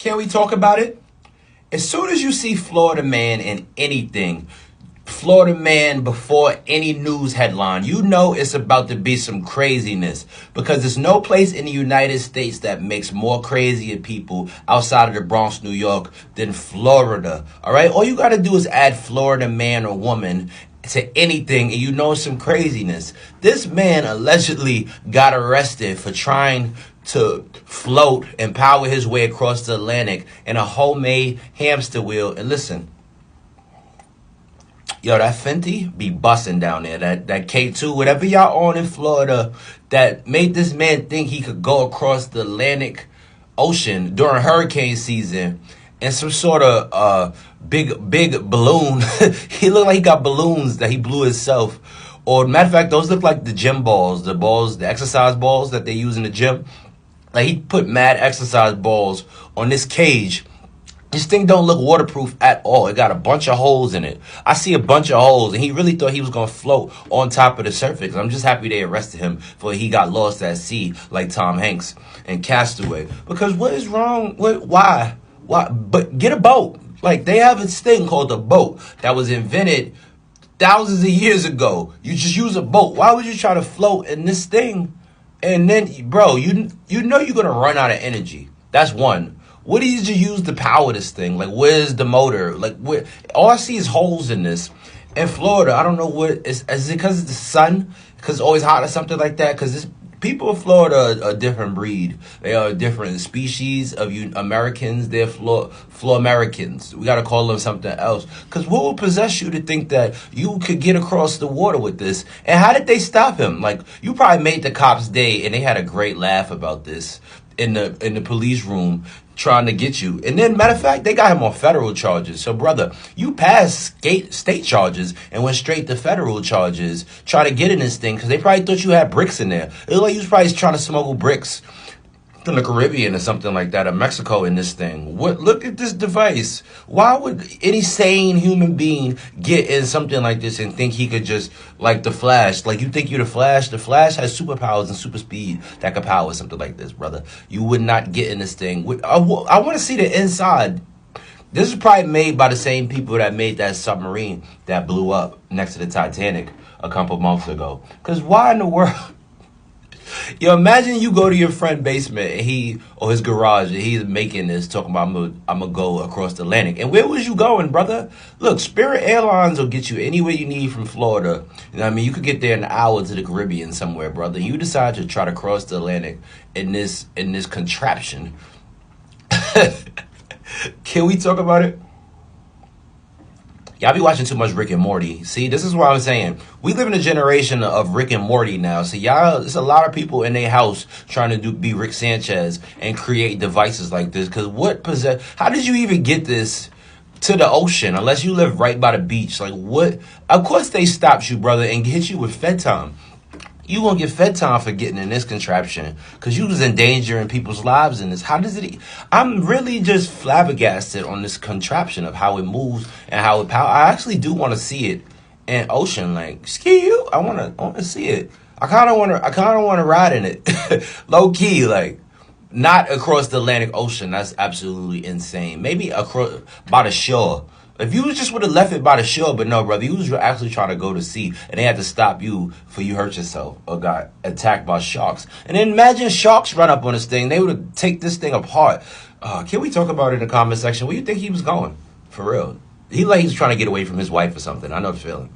Can we talk about it? As soon as you see Florida man in anything, Florida man before any news headline, you know it's about to be some craziness, because there's no place in the United States that makes more crazier people outside of the Bronx, New York than Florida. All right. All you got to do is add Florida man or woman to anything and you know some craziness. This man allegedly got arrested for trying to float and power his way across the Atlantic in a homemade hamster wheel. And listen, yo, that Fenty be busting down there. That K2, whatever y'all on in Florida, that made this man think he could go across the Atlantic Ocean during hurricane season in some sort of big balloon. He looked like he got balloons that he blew himself. Or matter of fact, those look like the gym balls, the exercise balls that they use in the gym. Like, he put mad exercise balls on this cage. This thing don't look waterproof at all. It got a bunch of holes in it. I see a bunch of holes, and he really thought he was going to float on top of the surface. I'm just happy they arrested him for he got lost at sea like Tom Hanks in Castaway. Because what is wrong? Why? But get a boat. Like, they have this thing called a boat that was invented thousands of years ago. You just use a boat. Why would you try to float in this thing? And then, bro, you know you're going to run out of energy. That's one. What did you use to power this thing? Like, where's the motor? Like, where? All I see is holes in this. In Florida, I don't know what. Is it because it's the sun? Because it's always hot or something like that? Because people in Florida are a different breed. They are a different species of Americans. They're Flor-Americans. We got to call them something else. Because what would possess you to think that you could get across the water with this? And how did they stop him? Like, you probably made the cops' day, and they had a great laugh about this in the police room, trying to get you. And then, matter of fact, they got him on federal charges. So, brother, you passed state charges and went straight to federal charges, trying to get in this thing, because they probably thought you had bricks in there. It looked like you was probably trying to smuggle bricks from the Caribbean or something like that, or Mexico in this thing. Look at this device. Why would any sane human being get in something like this and think he could just, like the Flash? Like, you think you're the Flash? The Flash has superpowers and super speed that could power something like this, brother. You would not get in this thing. I want to see the inside. This is probably made by the same people that made that submarine that blew up next to the Titanic a couple months ago. Because why in the world? Yo, imagine you go to your friend's basement and his garage, and he's making this, talking about, I'm going to go across the Atlantic. And where was you going, brother? Look, Spirit Airlines will get you anywhere you need from Florida. You know what I mean? You could get there in an hour to the Caribbean somewhere, brother. You decide to try to cross the Atlantic in this contraption. Can we talk about it? Y'all be watching too much Rick and Morty. See, this is what I'm saying. We live in a generation of Rick and Morty now. So y'all, there's a lot of people in their house trying to be Rick Sanchez and create devices like this. Because how did you even get this to the ocean unless you live right by the beach? Like, what? Of course they stopped you, brother, and hit you with Fed time. You gonna get Fed time for getting in this contraption because you was endangering people's lives in this. How does it? I'm really just flabbergasted on this contraption of how it moves and how it powers. I actually do want to see it in ocean. Like, ski you? I want to see it. I kind of want to ride in it, low key. Like, not across the Atlantic Ocean. That's absolutely insane. Maybe across by the shore. If you just would have left it by the shore, but no, brother, you was actually trying to go to sea, and they had to stop you for you hurt yourself or got attacked by sharks. And then imagine sharks run up on this thing. They would take this thing apart. Can we talk about it in the comment section? Where you think he was going? For real. He was trying to get away from his wife or something. I know the feeling.